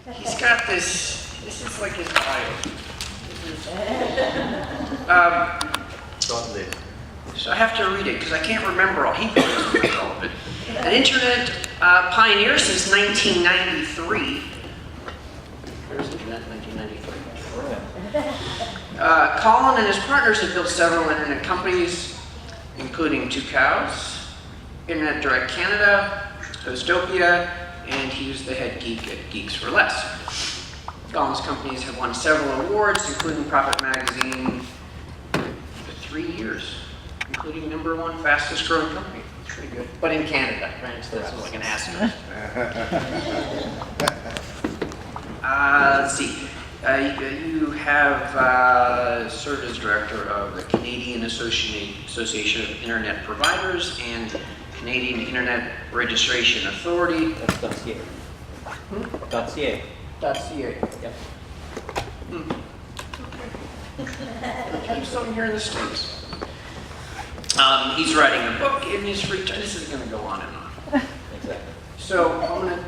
He's got this is like his bio. So I have to read it because I can't remember all. He knows all of it. An internet pioneer since 1993. Where's internet? 1993. Colin and his partners have built several internet companies, including Two Cows, Internet Direct Canada, Hostopia, and he was the head geek at Geeks for Less. Colin's companies have won several awards, including Profit Magazine for 3 years, including #1 fastest growing company. Pretty good. But in Canada, right? So that's like an asterisk. Let's see. You have served as director of the Canadian Association of Internet Providers and Canadian Internet Registration Authority. That's .ca. .ca. .ca. Yep. Okay. Something here in the States. He's writing a book in his free time. This is going to go on and on. Exactly. So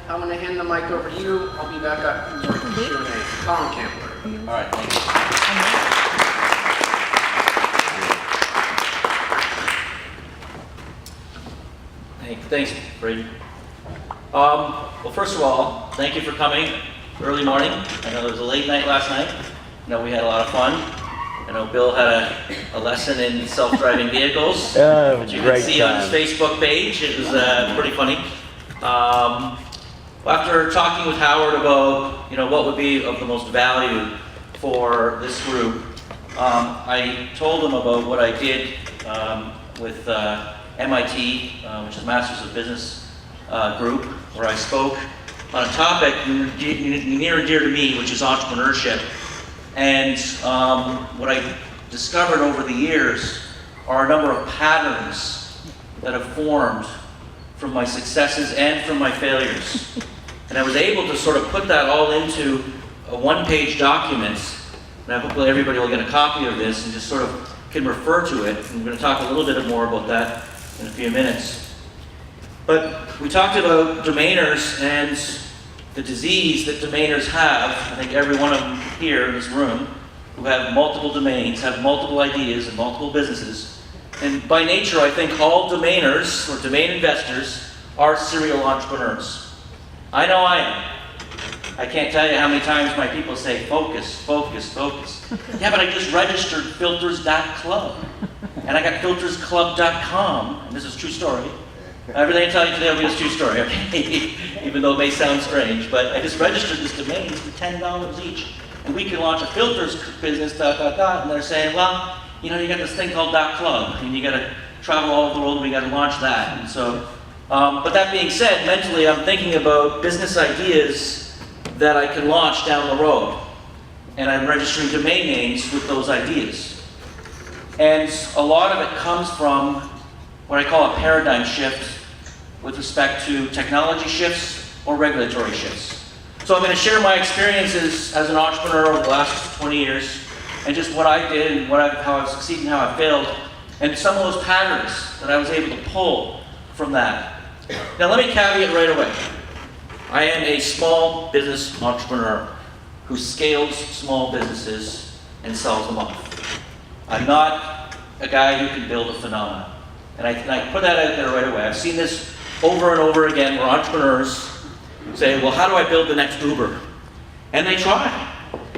I'm gonna hand the mic over to you. I'll be back up for Q&A. Colin Campbell. All right, thank you. Thanks, Brady. Well, first of all, thank you for coming early morning. I know there was a late night last night. I know we had a lot of fun. I know Bill had a lesson in self-driving vehicles, which you can see on his Facebook page. It was pretty funny. After talking with Howard about what would be of the most value for this group, I told him about what I did with MIT, which is Masters of Business group, where I spoke on a topic near and dear to me, which is entrepreneurship. And what I discovered over the years are a number of patterns that have formed from my successes and from my failures. And I was able to sort of put that all into a one-page document. And hopefully everybody will get a copy of this and just sort of can refer to it. And we're going to talk a little bit more about that in a few minutes. But we talked about domainers and the disease that domainers have. I think every one of them here in this room who have multiple domains, have multiple ideas and multiple businesses. And by nature, I think all domainers or domain investors are serial entrepreneurs. I know I am. I can't tell you how many times my people say, focus, focus, focus. Yeah, but I just registered filters.club. And I got filtersclub.com. And this is a true story. Everything I tell you today will be a true story, okay? Even though it may sound strange. But I just registered this domain for $10 each. And we can launch a filters business, And they're saying, well, you got this thing called .club. And you got to travel all over the world, and we got to launch that. And so, but that being said, mentally I'm thinking about business ideas that I can launch down the road. And I'm registering domain names with those ideas. And a lot of it comes from what I call a paradigm shift with respect to technology shifts or regulatory shifts. So I'm going to share my experiences as an entrepreneur over the last 20 years and just what I did and how I've succeeded and how I failed, and some of those patterns that I was able to pull from that. Now let me caveat right away. I am a small business entrepreneur who scales small businesses and sells them off. I'm not a guy who can build a phenomenon. And I put that out there right away. I've seen this over and over again where entrepreneurs say, well, how do I build the next Uber? And they try.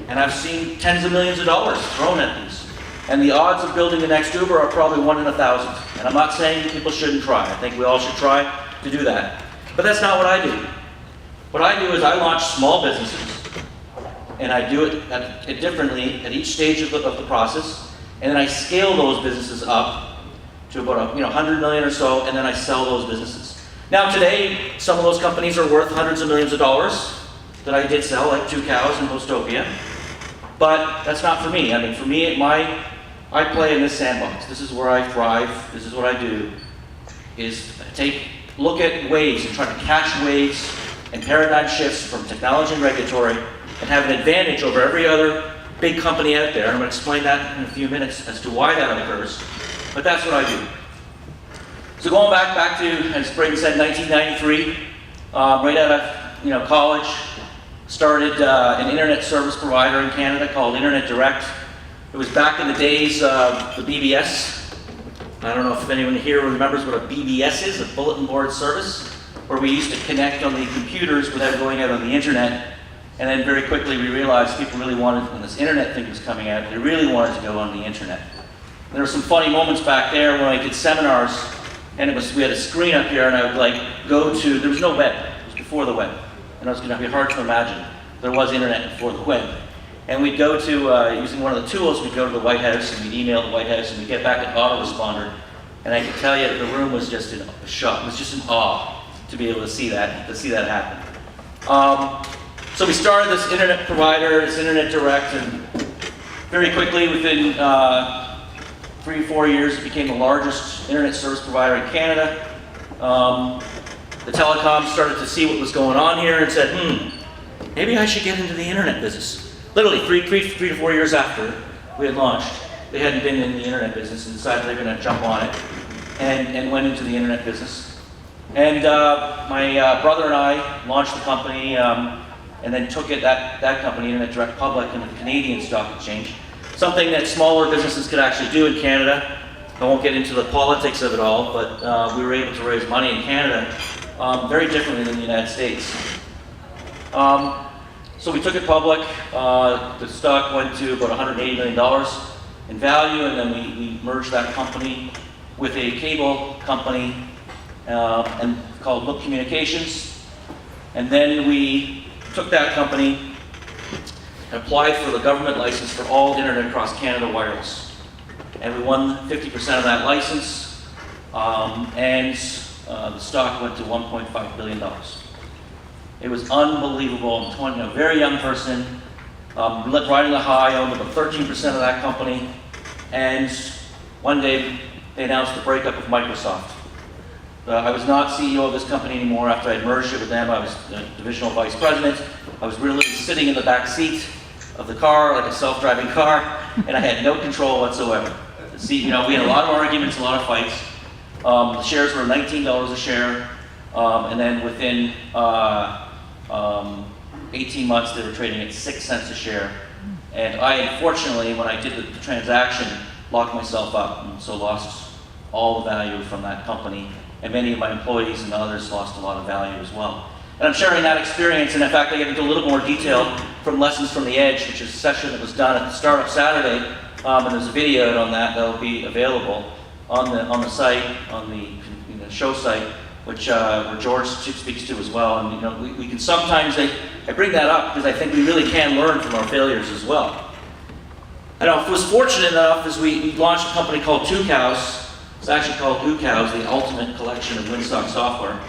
And I've seen tens of millions of dollars thrown at these. And the odds of building the next Uber are probably 1 in 1,000. And I'm not saying people shouldn't try. I think we all should try to do that. But that's not what I do. What I do is I launch small businesses. And I do it differently at each stage of the process. And then I scale those businesses up to about 100 million or so, and then I sell those businesses. Now today, some of those companies are worth hundreds of millions of dollars that I did sell, like Two Cows and Hostopia. But that's not for me. I mean, for me, I play in this sandbox. This is where I thrive. This is what I do, is look at waves and try to catch waves and paradigm shifts from technology and regulatory and have an advantage over every other big company out there. I'm going to explain that in a few minutes as to why that occurs. But that's what I do. So going back to, as Brayden said, 1993, right out of college, started an internet service provider in Canada called Internet Direct. It was back in the days of the BBS. I don't know if anyone here remembers what a BBS is, a bulletin board service, where we used to connect on the computers without going out on the internet. And then very quickly we realized people really wanted, when this internet thing was coming out, they really wanted to go on the internet. And there were some funny moments back there when I did seminars, and we had a screen up here, and I would like go to, there was no web, it was before the web. And it was going to be hard to imagine. There was internet before the web. And we'd go to, using one of the tools, we'd go to the White House, and we'd email the White House, and we'd get back an autoresponder. And I can tell you, the room was just in shock. It was just in awe to be able to see that happen. So we started this internet provider, this Internet Direct, and very quickly, within 3 or 4 years, it became the largest internet service provider in Canada. The telecoms started to see what was going on here and said, maybe I should get into the internet business. Literally, three to 4 years after we had launched, they hadn't been in the internet business and decided they were going to jump on it and went into the internet business. And my brother and I launched the company and then took that company, Internet Direct, public into the Canadian Stock Exchange. Something that smaller businesses could actually do in Canada. I won't get into the politics of it all, but we were able to raise money in Canada very differently than the United States. So we took it public. The stock went to about $180 million in value, and then we merged that company with a cable company and called Look Communications. And then we took that company and applied for the government license for all internet across Canada wireless. And we won 50% of that license, and the stock went to $1.5 billion. It was unbelievable. I'm a very young person, riding the high, I owned about 13% of that company, and one day they announced the breakup of Microsoft. I was not CEO of this company anymore after I merged it with them. I was the divisional vice president. I was really sitting in the back seat of the car, like a self-driving car, and I had no control whatsoever. We had a lot of arguments, a lot of fights. The shares were $19 a share, and then within 18 months they were trading at 6 cents a share. And I, unfortunately, when I did the transaction, locked myself up, and so lost all the value from that company. And many of my employees and others lost a lot of value as well. And I'm sharing that experience, and in fact I get into a little more detail from Lessons from the Edge, which is a session that was done at the Startup Saturday, and there's a video on that that'll be available on the site, on the show site, which where George speaks to as well. And we can sometimes, I bring that up because I think we really can learn from our failures as well. And I was fortunate enough as we launched a company called Two Cows. It's actually called UCows, the ultimate collection of Winstock software.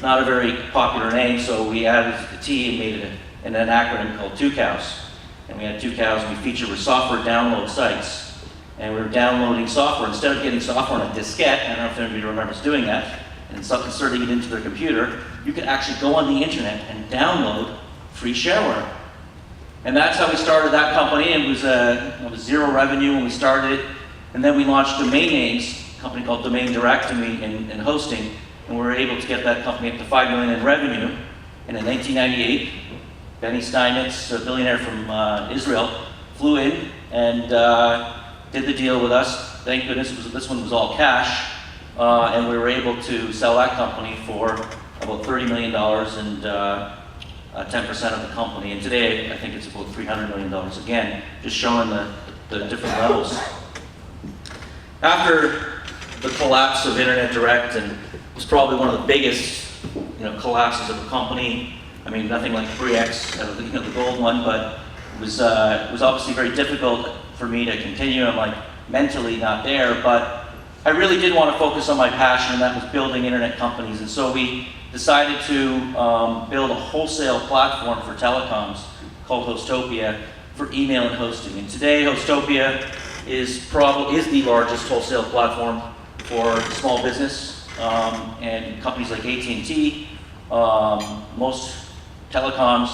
Not a very popular name, so we added the T and made it an acronym called Two Cows. And we had Two Cows, and we featured with software download sites. And we were downloading software. Instead of getting software on a diskette, I don't know if anybody remembers doing that, and inserting it into their computer, you could actually go on the internet and download free shareware. And that's how we started that company. It was zero revenue when we started it. And then we launched domain names, a company called Domain Direct in hosting, and we were able to get that company up to $5 million in revenue. And in 1998, Benny Steinmetz, a billionaire from Israel, flew in and did the deal with us. Thank goodness this one was all cash, and we were able to sell that company for about $30 million and 10% of the company. And today, I think it's about $300 million. Again, just showing the different levels. After the collapse of Internet Direct, and it was probably one of the biggest, collapses of the company. I mean, nothing like 3X, the gold one, but it was obviously very difficult for me to continue. I'm like mentally not there, but I really did want to focus on my passion, and that was building internet companies. And so we decided to build a wholesale platform for telecoms called Hostopia for email and hosting. And today, Hostopia is the largest wholesale platform for small business and companies like AT&T. Most telecoms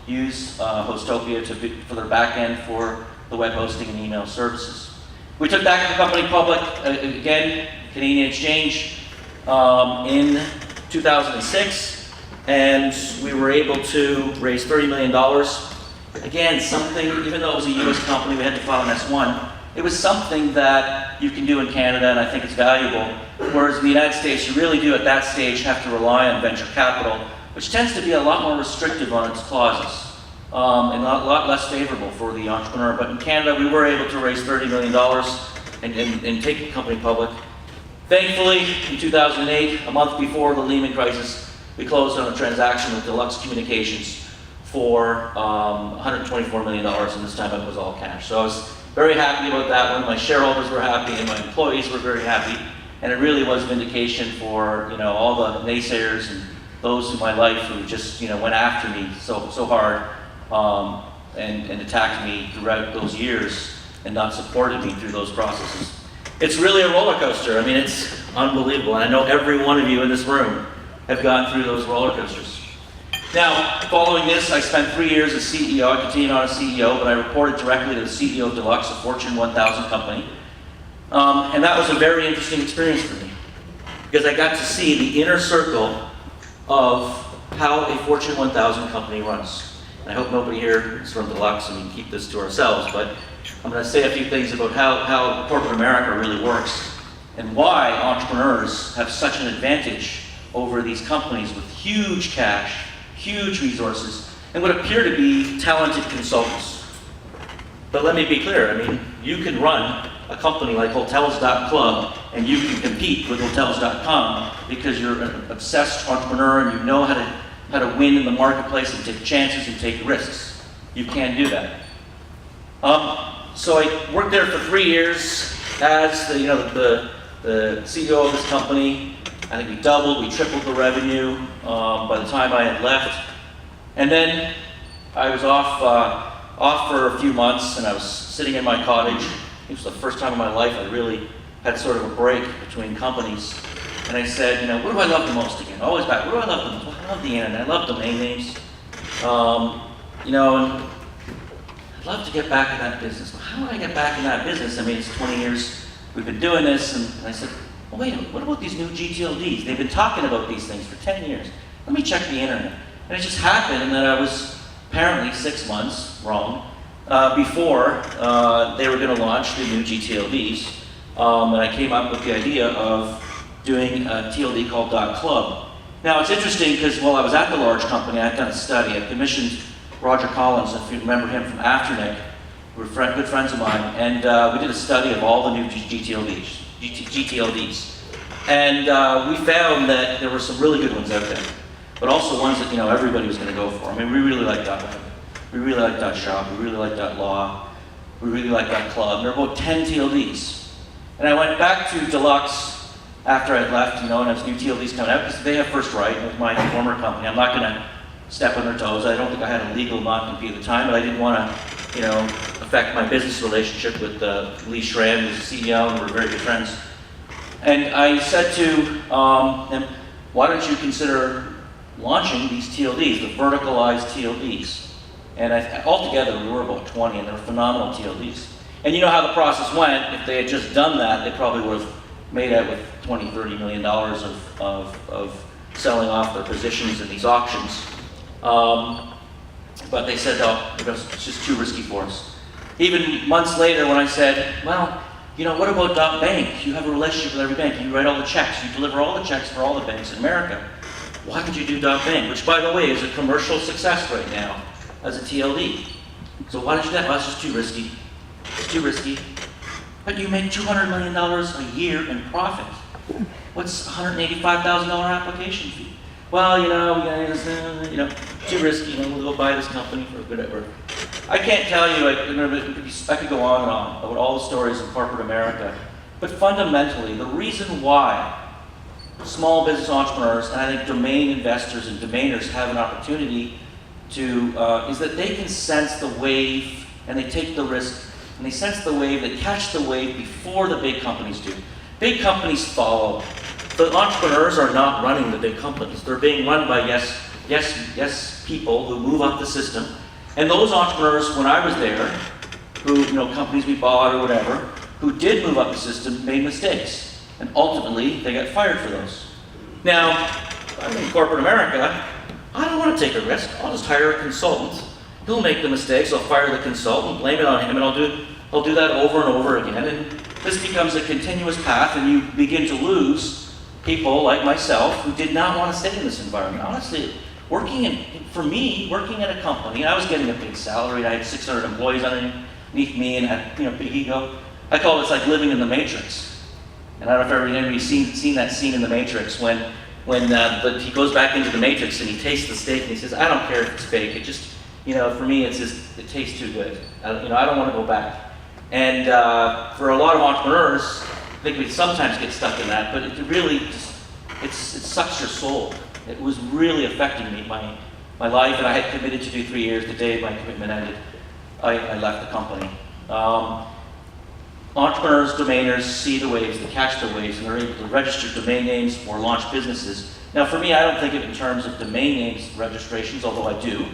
use Hostopia for their back end for the web hosting and email services. We took that company public, again, Canadian Exchange, in 2006. and we were able to raise $30 million. Again, something, even though it was a US company, we had to file an S1, it was something that you can do in Canada, and I think it's valuable. Whereas in the United States, you really do at that stage have to rely on venture capital, which tends to be a lot more restrictive on its clauses, and a lot less favorable for the entrepreneur. But in Canada, we were able to raise $30 million and take the company public. Thankfully, in 2008, a month before the Lehman crisis, we closed on a transaction with Deluxe Communications for $124 million, and this time it was all cash. So I was very happy about that one. My shareholders were happy, and my employees were very happy, and it really was vindication for all the naysayers and those in my life who just went after me so hard and attacked me throughout those years and not supported me through those processes. It's really a roller coaster. I mean, it's unbelievable, and I know every one of you in this room have gone through those roller coasters. Now, following this, I spent 3 years as CEO. I continued on as CEO, but I reported directly to the CEO of Deluxe, a Fortune 1000 company. And that was a very interesting experience for me, because I got to see the inner circle of how a Fortune 1000 company runs. And I hope nobody here is from Deluxe, and we can keep this to ourselves, but I'm going to say a few things about how corporate America really works, and why entrepreneurs have such an advantage over these companies with huge cash, huge resources, and what appear to be talented consultants. But let me be clear, I mean, you can run a company like Hotels.club, and you can compete with Hotels.com because you're an obsessed entrepreneur and you know how to win in the marketplace and take chances and take risks. You can do that. So I worked there for 3 years as the CEO of this company. I think we doubled, we tripled the revenue by the time I had left. And then I was off for a few months, and I was sitting in my cottage. It was the first time in my life I really had sort of a break between companies. And I said, what do I love the most again? Always back, what do I love the most? Well, I love the internet, I love domain names. And I'd love to get back in that business. Well, how would I get back in that business? I mean, it's 20 years we've been doing this, and I said, well, wait a minute, what about these new GTLDs? They've been talking about these things for 10 years. Let me check the internet. And it just happened that I was apparently 6 months wrong before they were going to launch the new GTLDs. And I came up with the idea of doing a TLD called .club. Now, it's interesting because while I was at the large company, I'd done a study. I commissioned Roger Collins, if you remember him from Afternic, who were good friends of mine, and we did a study of all the new GTLDs. And we found that there were some really good ones out there, but also ones that everybody was going to go for. I mean, we really liked .web, we really liked .shop, we really liked .law, we really liked .club. There were about 10 TLDs. And I went back to Deluxe after I'd left, and as new TLDs coming out, because they have first right with my former company. I'm not going to step on their toes. I don't think I had a legal non-compete at the time, but I didn't want to, affect my business relationship with Lee Schramm, who's the CEO, and we're very good friends. And I said to him, why don't you consider launching these TLDs, the verticalized TLDs? And altogether, we were about 20, and they were phenomenal TLDs. And you know how the process went. If they had just done that, they probably would have made out with $20, $30 million of selling off their positions in these auctions. But they said, no, it's just too risky for us. Even months later when I said, well, what about .bank? You have a relationship with every bank. You write all the checks. You deliver all the checks for all the banks in America. Why would you do .bank? Which, by the way, is a commercial success right now as a TLD. So why did you do that? Well, it's just too risky. It's too risky. But you make $200 million a year in profit. What's a $185,000 application fee? Well, too risky, we'll go buy this company for whatever. I can't tell you, I could go on and on about all the stories of corporate America, but fundamentally, the reason why small business entrepreneurs, and I think domain investors and domainers have an opportunity to, is that they can sense the wave, and they take the risk, and they sense the wave, they catch the wave before the big companies do. Big companies follow. The entrepreneurs are not running the big companies. They're being run by yes people who move up the system. And those entrepreneurs, when I was there, who, companies we bought or whatever, who did move up the system, made mistakes. And ultimately, they got fired for those. Now, in corporate America, don't want to take a risk. I'll just hire a consultant. He'll make the mistakes. I'll fire the consultant, blame it on him, and I'll do that over and over again. And this becomes a continuous path, and you begin to lose people like myself who did not want to stay in this environment. Honestly, for me, working at a company, I was getting a big salary. I had 600 employees underneath me, and had big ego. I call this like living in the Matrix. And I don't know if everybody's seen that scene in the Matrix when he goes back into the Matrix and he tastes the steak and he says, I don't care if it's fake. It just, for me, it tastes too good. I don't want to go back. And for a lot of entrepreneurs, I think we sometimes get stuck in that, but it really it sucks your soul. It was really affecting me, my life, and I had committed to do 3 years. The day my commitment ended, I left the company. Entrepreneurs, domainers see the waves, they catch the waves, and they're able to register domain names or launch businesses. Now for me, I don't think of it in terms of domain names registrations, although I do.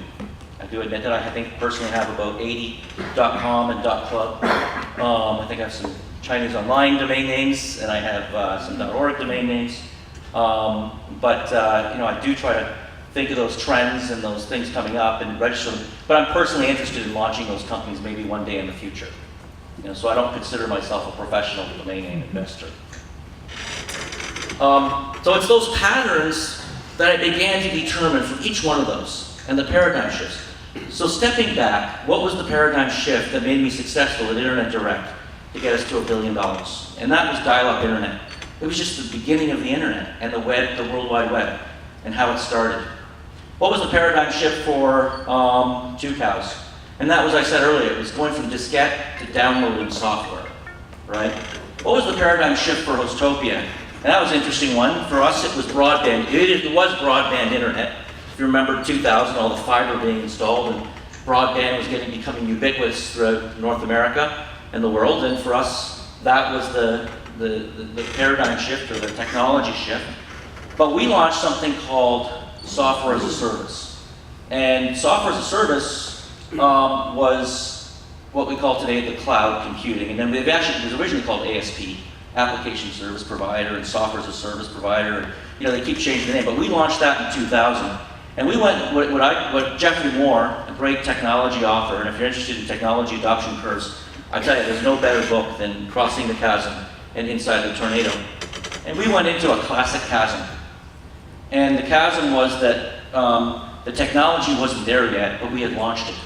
I do admit that I think personally have about 80 .com and .club. I think I have some Chinese online domain names, and I have some .org domain names. I do try to think of those trends and those things coming up and register them. But I'm personally interested in launching those companies maybe one day in the future. So I don't consider myself a professional domain name investor. So it's those patterns that I began to determine for each one of those and the paradigm shifts. So stepping back, what was the paradigm shift that made me successful at Internet Direct to get us to $1 billion? And that was dial-up internet. It was just the beginning of the internet and the web, the World Wide Web, and how it started. What was the paradigm shift for 2 Cows? And that was, I said earlier, it was going from diskette to downloading software, right? What was the paradigm shift for Hostopia? And that was an interesting one. For us, it was broadband. It was broadband internet. If you remember 2000, all the fiber being installed, and broadband was becoming ubiquitous throughout North America and the world. And for us, that was the paradigm shift or the technology shift. But we launched something called software as a service. And software as a service was what we call today the cloud computing. And then it was originally called ASP, Application Service Provider, and Software as a Service Provider. They keep changing the name, but we launched that in 2000. And we went, what Jeffrey Moore, a great technology author, and if you're interested in technology adoption curves, I tell you, there's no better book than Crossing the Chasm and Inside the Tornado. And we went into a classic chasm. And the chasm was that the technology wasn't there yet, but we had launched it.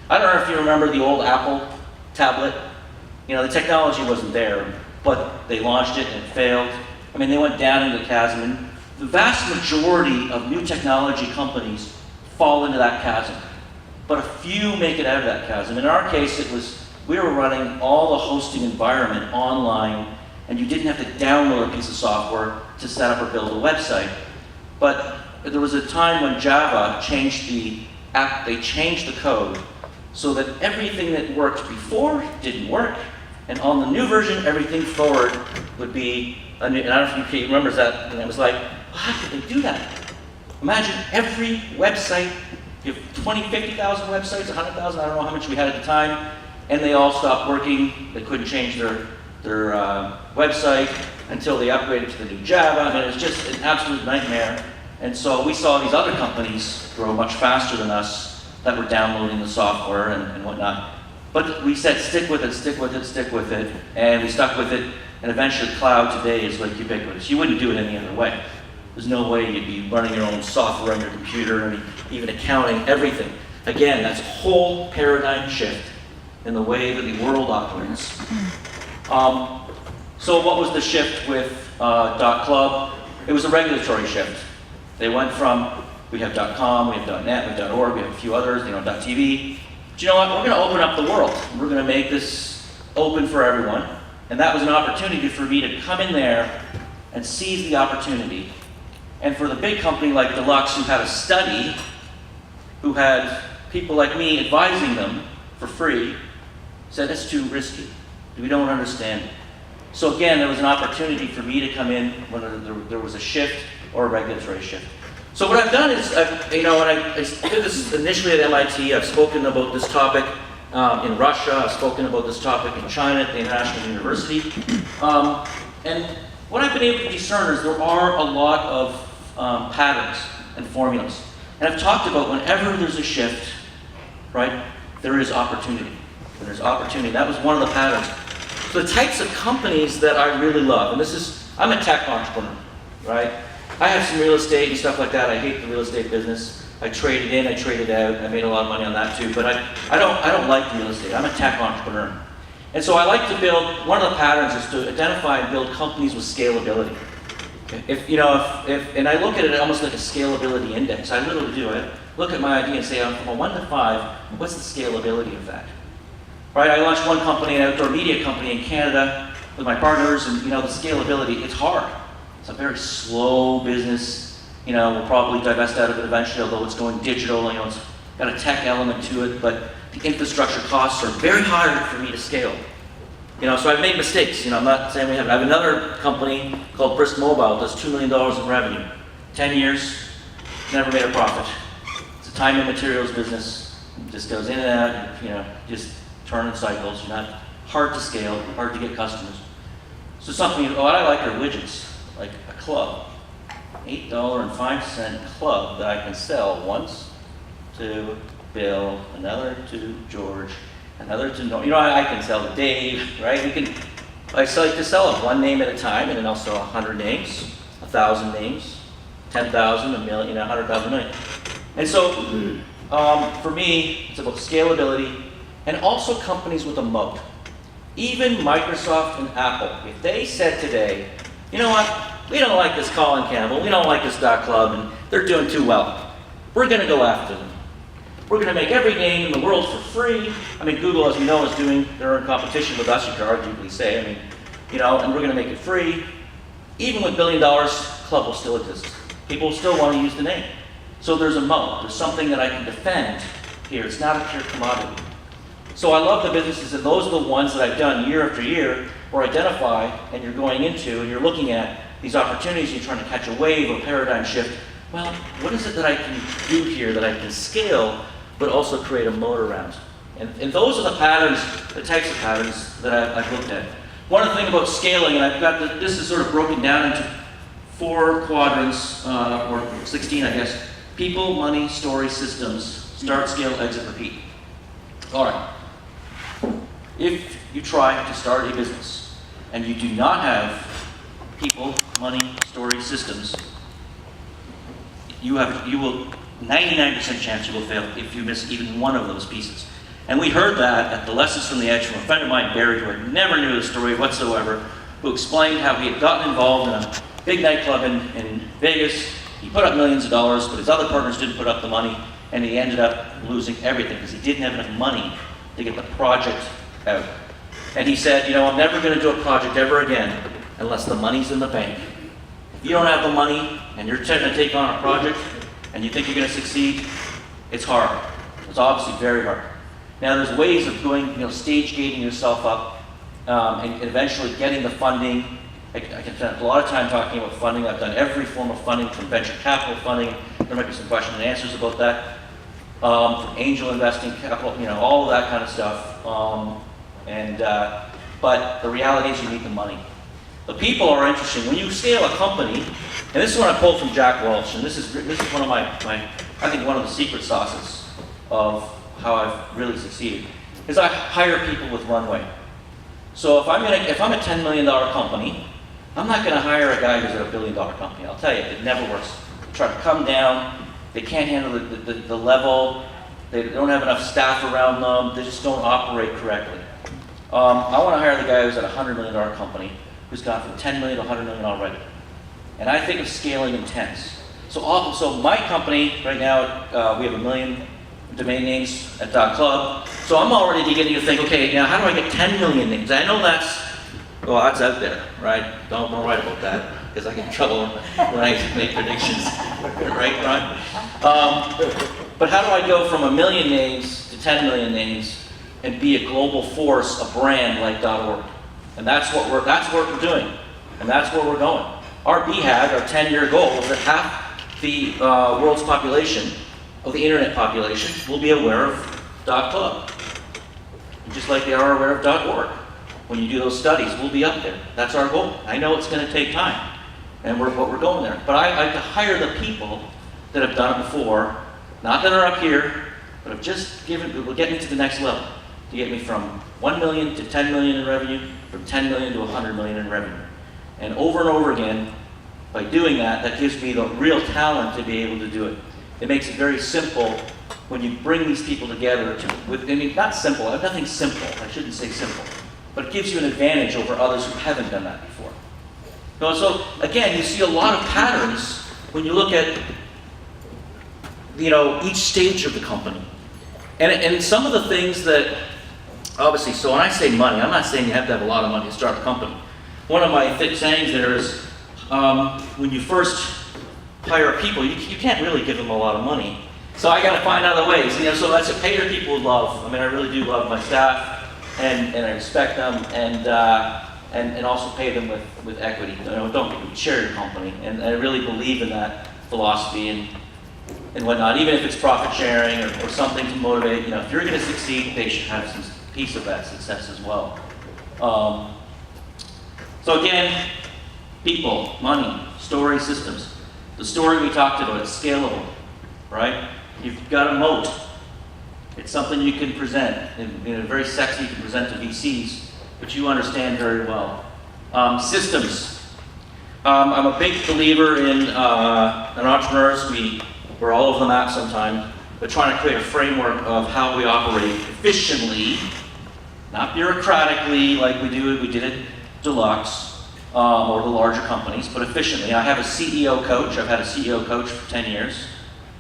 I don't know if you remember the old Apple tablet. The technology wasn't there, but they launched it and it failed. They went down into the chasm, and the vast majority of new technology companies fall into that chasm. But a few make it out of that chasm. In our case, we were running all the hosting environment online, and you didn't have to download a piece of software to set up or build a website. But there was a time when Java changed they changed the code so that everything that worked before didn't work, and on the new version, everything forward would be, and I don't know if you remember that, and it was like, how could they do that? Imagine every website, you have 20, 50,000 websites, 100,000, I don't know how much we had at the time, and they all stopped working. They couldn't change their website until they upgraded to the new Java. It was just an absolute nightmare. And so we saw these other companies grow much faster than us that were downloading the software and whatnot. But we said, stick with it, stick with it, stick with it, and we stuck with it. And eventually cloud today is like ubiquitous. You wouldn't do it any other way. There's no way you'd be running your own software on your computer and even accounting, everything. Again, that's a whole paradigm shift in the way that the world operates. So what was the shift with .club? It was a regulatory shift. They went from, we have .com, we have .net, we have .org, we have a few others, .tv. But you know what? We're going to open up the world. We're going to make this open for everyone. And that was an opportunity for me to come in there and seize the opportunity. And for the big company like Deluxe, who had a study, who had people like me advising them for free, said, it's too risky. We don't understand it. So again, there was an opportunity for me to come in when there was a shift or a regulatory shift. So what I've done is, I did this initially at MIT. I've spoken about this topic in Russia. I've spoken about this topic in China at the International University. And what I've been able to discern is there are a lot of patterns and formulas. And I've talked about whenever there's a shift, right, there is opportunity. When there's opportunity, that was one of the patterns. So the types of companies that I really love, and this is, I'm a tech entrepreneur, right? I have some real estate and stuff like that. I hate the real estate business. I traded in, I traded out. I made a lot of money on that too, but I don't like real estate. I'm a tech entrepreneur. And so I like to build, one of the patterns is to identify and build companies with scalability. If and I look at it almost like a scalability index. I literally do. I look at my idea and say, from a 1 to 5, what's the scalability of that? Right? I launched one company, an outdoor media company in Canada with my partners, and the scalability, it's hard. It's a very slow business. We'll probably divest out of it eventually, although it's going digital. It's got a tech element to it, but the infrastructure costs are very hard for me to scale. So I've made mistakes. I'm not saying we haven't. I have another company called Brisk Mobile, does $2 million in revenue. 10 years, never made a profit. It's a time and materials business. It just goes in and out, just turn in cycles. You're not hard to scale, hard to get customers. So something, what I like are widgets, like a club. $8.05 club that I can sell once to Bill, another to George, another to I can sell to Dave, right? I like to sell it one name at a time, and then I'll sell 100 names, 1,000 names, 10,000, a million, 100,000, million. And so for me, it's about scalability and also companies with a moat. Even Microsoft and Apple, if they said today, you know what, we don't like this Colin Campbell, we don't like this .club, and they're doing too well, we're going to go after them. We're going to make every game in the world for free. Google, as we know, is doing their own competition with us, you could arguably say. And we're going to make it free. Even with $1 billion, Club will still exist. People still want to use the name. So there's a moat. There's something that I can defend here. It's not a pure commodity. So I love the businesses, and those are the ones that I've done year after year, where identify, and you're going into, and you're looking at these opportunities, you're trying to catch a wave or paradigm shift. Well, what is it that I can do here that I can scale, but also create a moat around? And those are the patterns, the types of patterns that I've looked at. One thing about scaling, and I've got this is sort of broken down into 4 quadrants, or 16, I guess. People, money, story, systems, start, scale, exit, repeat. All right. If you try to start a business and you do not have people, money, story, systems, you will 99% chance you will fail if you miss even one of those pieces. And we heard that at the Lessons from the Edge from a friend of mine, Barry, who I never knew the story whatsoever, who explained how he had gotten involved in a big nightclub in Vegas. He put up millions of dollars, but his other partners didn't put up the money, and he ended up losing everything because he didn't have enough money to get the project out. And he said, I'm never going to do a project ever again unless the money's in the bank. If you don't have the money and you're trying to take on a project and you think you're going to succeed, it's hard. It's obviously very hard. Now there's ways of going, stage gating yourself up and eventually getting the funding. I can spend a lot of time talking about funding. I've done every form of funding, from venture capital funding. There might be some questions and answers about that. From angel investing, capital, all of that kind of stuff. But the reality is you need the money. The people are interesting. When you scale a company, and this is what I pulled from Jack Welch, and this is one of my I think one of the secret sauces of how I've really succeeded, is I hire people with runway. So if I'm a $10 million company, I'm not going to hire a guy who's at a $1 billion company. I'll tell you, it never works. They try to come down. They can't handle the level. They don't have enough staff around them. They just don't operate correctly. I want to hire the guy who's at a $100 million company, who's gone from 10 million to 100 million already. And I think of scaling in tens. So my company right now, we have 1 million domain names at .club. So I'm already beginning to think, okay, now how do I get 10 million names? I know that's out there, right? Don't write about that, because I get in trouble when I make predictions, right, Ron? But how do I go from 1 million names to 10 million names and be a global force, a brand like .org? And that's what we're doing, and that's where we're going. Our BHAG, our 10-year goal, is that half the world's population, of the internet population, will be aware of .club, just like they are aware of .org. When you do those studies, we'll be up there. That's our goal. I know it's going to take time, and we're going there. But I like to hire the people that have done it before not that are up here, but have just will get me to the next level, to get me from 1 million to 10 million in revenue, from 10 million to 100 million in revenue. And over again, by doing that, that gives me the real talent to be able to do it. It makes it very simple when you bring these people together not simple, nothing simple, I shouldn't say simple, but it gives you an advantage over others who haven't done that before. So again, you see a lot of patterns when you look at each stage of the company. And some of the things that, obviously, so when I say money, I'm not saying you have to have a lot of money to start a company. One of my thick sayings there is, when you first hire people, you can't really give them a lot of money. So I got to find other ways. So that's a pay your people with love. I mean, I really do love my staff, and I respect them, and also pay them with equity. Don't share your company, and I really believe in that philosophy and whatnot. Even if it's profit sharing or something to motivate. If you're going to succeed, they should have some piece of that success as well. So again, people, money, story, systems. The story we talked about is scalable, right? You've got a moat. It's something you can present, very sexy, you can present to VCs, but you understand very well. Systems. I'm a big believer in entrepreneurs. We're all over the map sometimes, but trying to create a framework of how we operate efficiently, not bureaucratically like we did at Deluxe, or the larger companies, but efficiently. I have a CEO coach. I've had a CEO coach for 10 years,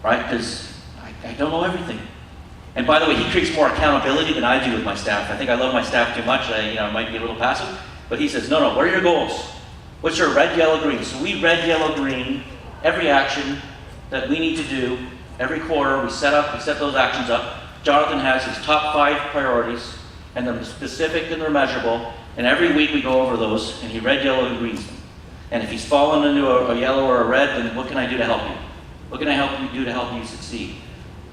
right? Because I don't know everything. And by the way, he creates more accountability than I do with my staff. I think I love my staff too much. I might be a little passive, but he says, no, what are your goals? What's your red, yellow, green? So we red, yellow, green every action that we need to do every quarter. We set those actions up. Jonathan has his top 5 priorities, and they're specific and they're measurable. And every week we go over those, and he red, yellow, and greens them. And if he's fallen into a yellow or a red, then what can I do to help you? What can I help you do to help you succeed?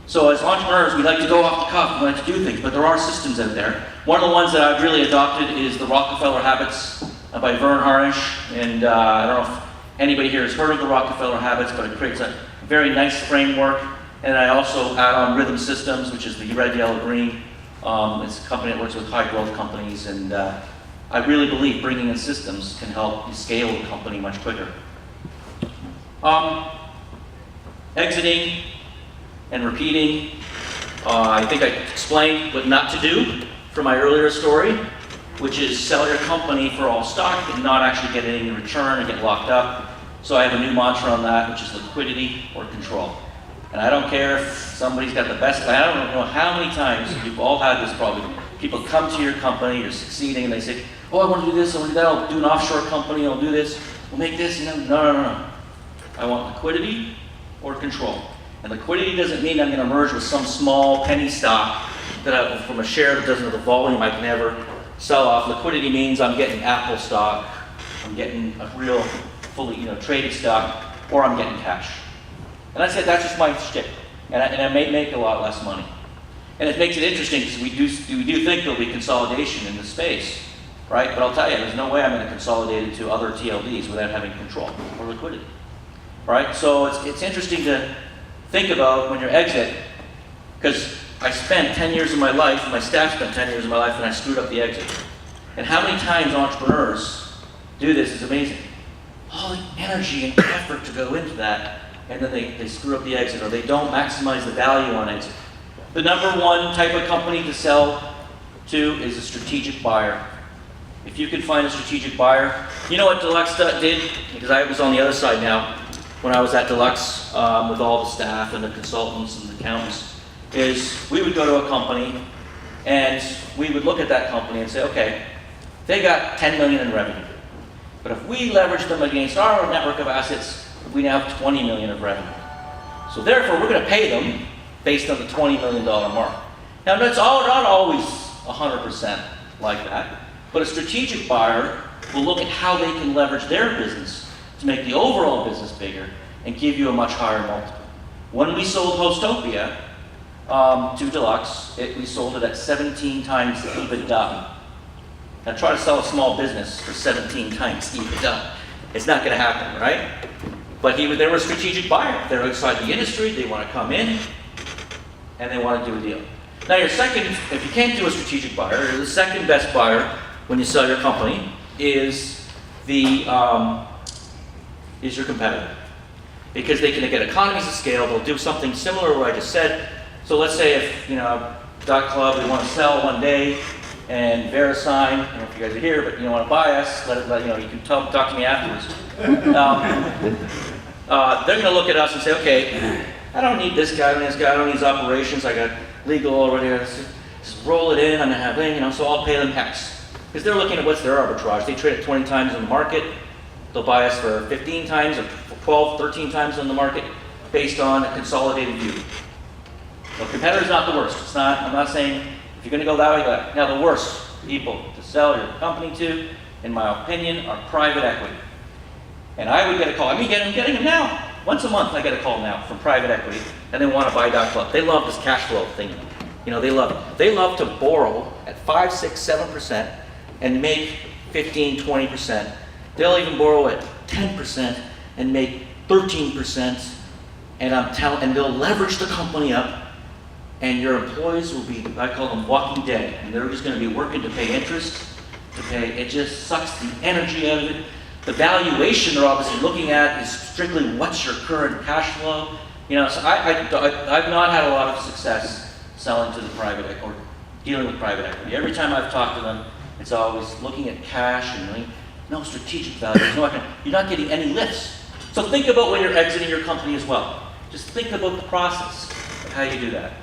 So as entrepreneurs, we like to go off the cuff, we like to do things, but there are systems out there. One of the ones that I've really adopted is the Rockefeller Habits by Vern Harnish. And I don't know if anybody here has heard of the Rockefeller Habits, but it creates a very nice framework. And I also add on Rhythm Systems, which is the red, yellow, green. It's a company that works with high growth companies, and I really believe bringing in systems can help you scale the company much quicker. Exiting and repeating. I think I explained what not to do for my earlier story, which is sell your company for all stock and not actually get any return and get locked up. So I have a new mantra on that, which is liquidity or control. And I don't care if somebody's got the best, I don't know how many times you've all had this problem. People come to your company, you're succeeding, and they say, oh, I want to do this, I want to do that, I'll do an offshore company, I'll do this, we'll make this, No. I want liquidity or control. And liquidity doesn't mean I'm going to merge with some small penny stock from a share that doesn't have the volume I can ever sell off. Liquidity means I'm getting Apple stock, I'm getting a real fully traded stock, or I'm getting cash. And I said that's just my shtick, and I may make a lot less money. And it makes it interesting because we do think there'll be consolidation in the space, right? But I'll tell you, there's no way I'm going to consolidate it to other TLDs without having control or liquidity, right? So it's interesting to think about when you exit, because I spent 10 years of my life, my staff spent 10 years of my life, and I screwed up the exit. And how many times entrepreneurs do this is amazing. All the energy and effort to go into that, and then they screw up the exit, or they don't maximize the value on exit. The number one type of company to sell to is a strategic buyer. If you can find a strategic buyer, you know what Deluxe did? Because I was on the other side now, when I was at Deluxe with all the staff and the consultants and the accountants, is we would go to a company and we would look at that company and say, okay, they got 10 million in revenue. But if we leverage them against our network of assets, we now have 20 million of revenue. So therefore, we're going to pay them based on the $20 million mark. Now, that's not always 100% like that, but a strategic buyer will look at how they can leverage their business to make the overall business bigger and give you a much higher multiple. When we sold Hostopia to Deluxe, we sold it at 17 times EBITDA. Now try to sell a small business for 17 times EBITDA. It's not going to happen, right? But they were a strategic buyer. They're outside the industry. They want to come in. and they want to do a deal. Now your second, if you can't do a strategic buyer, the second best buyer when you sell your company is your competitor. Because they can get economies of scale, they'll do something similar to what I just said. So let's say if, .club, we want to sell one day, and VeriSign, I don't know if you guys are here, but you want to buy us, you can talk to me afterwards. They're going to look at us and say, okay, I don't need this guy, I don't need his operations, I got legal already, just roll it in, I'm going to have, so I'll pay them X. Because they're looking at what's their arbitrage. They trade at 20 times in the market, they'll buy us for 15 times or 12, 13 times on the market based on a consolidated view. So competitor's not the worst. It's not, I'm not saying if you're going to go that way, go that. Now the worst people to sell your company to, in my opinion, are private equity. And I would get a call. I'm getting them now. Once a month I get a call now from private equity, and they want to buy .club. They love this cash flow thing. They love it. They love to borrow at 5, 6, 7% and make 15, 20%. They'll even borrow at 10% and make 13%, and they'll leverage the company up, and your employees will be, I call them walking dead, and they're just going to be working to pay interest, it just sucks the energy out of it. The valuation they're obviously looking at is strictly what's your current cash flow. So I've not had a lot of success selling to the private equity or dealing with private equity. Every time I've talked to them, it's always looking at cash and no strategic value. You're not getting any lifts. So think about when you're exiting your company as well. Just think about the process of how you do that.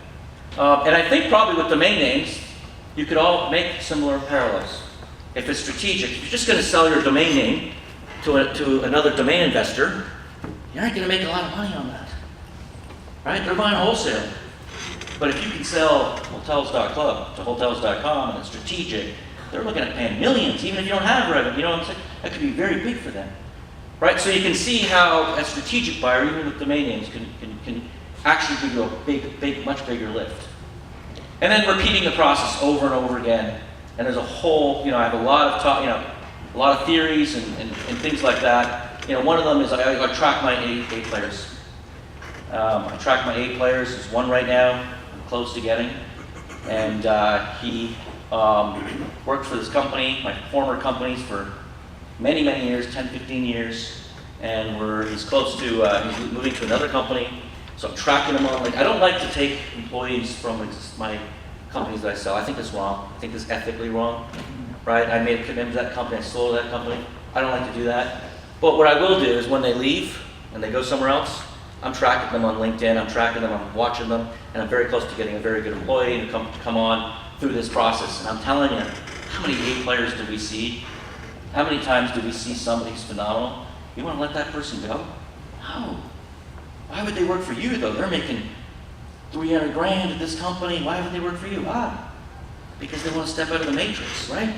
And I think probably with domain names, you could all make similar parallels. If it's strategic, if you're just going to sell your domain name to another domain investor, you aren't going to make a lot of money on that. Right? They're buying wholesale. But if you can sell hotels.club to hotels.com and it's strategic, they're looking at paying millions, even if you don't have revenue. You know what I'm saying? That could be very big for them. Right? So you can see how a strategic buyer, even with domain names, can actually give you a much bigger lift. And then repeating the process over and over again. And there's a whole, I have a lot of theories and things like that. One of them is I track my A players. I track my A players. There's one right now I'm close to getting. And he worked for this company, my former companies, for many, many years, 10, 15 years. And he's close to, he's moving to another company. So I'm tracking him on. I don't like to take employees from my companies that I sell. I think that's wrong. I think that's ethically wrong. Right? I made a commitment to that company. I sold that company. I don't like to do that. But what I will do is when they leave and they go somewhere else, I'm tracking them on LinkedIn. I'm tracking them. I'm watching them. And I'm very close to getting a very good employee to come on through this process. And I'm telling you, how many A players do we see? How many times do we see somebody who's phenomenal? You want to let that person go? No. Why would they work for you though? They're making $300 grand at this company. Why would they work for you? Because they want to step out of the matrix, right?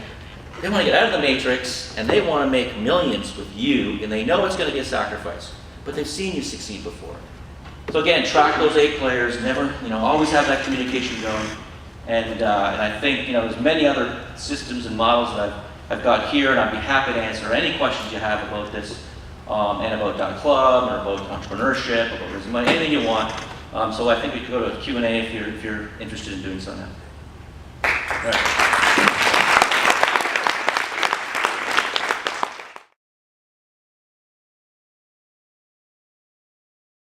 They want to get out of the matrix and they want to make millions with you, and they know it's going to be a sacrifice, but they've seen you succeed before. So again, track those A players. Never, always have that communication going. And I think there's many other systems and models that I've got here, and I'd be happy to answer any questions you have about this. And about .club, or about entrepreneurship, about raising money, anything you want. So I think we could go to Q&A if you're interested in doing so now. All right.